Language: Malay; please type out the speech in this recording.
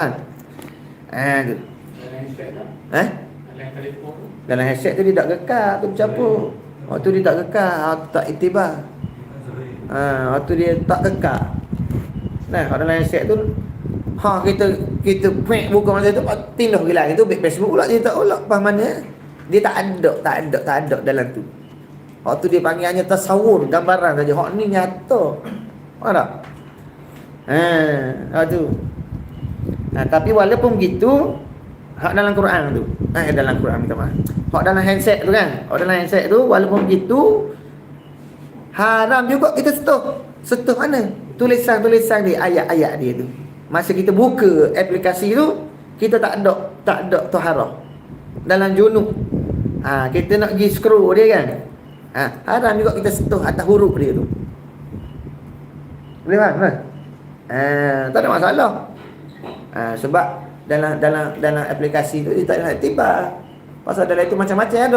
Tu. Dalam headset tu dia tak gekar, tu bercampur. Waktu dia tak gekar, tak iktibar. Waktu dia tak gekar. Nah, kalau dalam headset tu kita print buka masa tu tindah gila itu Facebook pula dia tak ulak pas mana. Dia tak ada dalam tu. Waktu dia panggil hanya tasawur, gambaran saja. Hak ni nyata. Faham tak? Tu. Tapi walaupun begitu, hak dalam Quran tu. Dalam Quran minta maaf. Hak dalam handset tu kan. Hak dalam handset tu walaupun begitu haram juga kita Setuh mana? Tulisan-tulisan dia, ayat-ayat dia tu. Masa kita buka aplikasi tu, kita tak ada taharah. Dalam junub. Kita nak pergi scroll dia kan. Haram juga kita sentuh atas huruf dia tu. Boleh kan? Tak ada masalah. Sebab dalam aplikasi tu dia tak nak tiba. Pasal dalam itu macam-macam ada.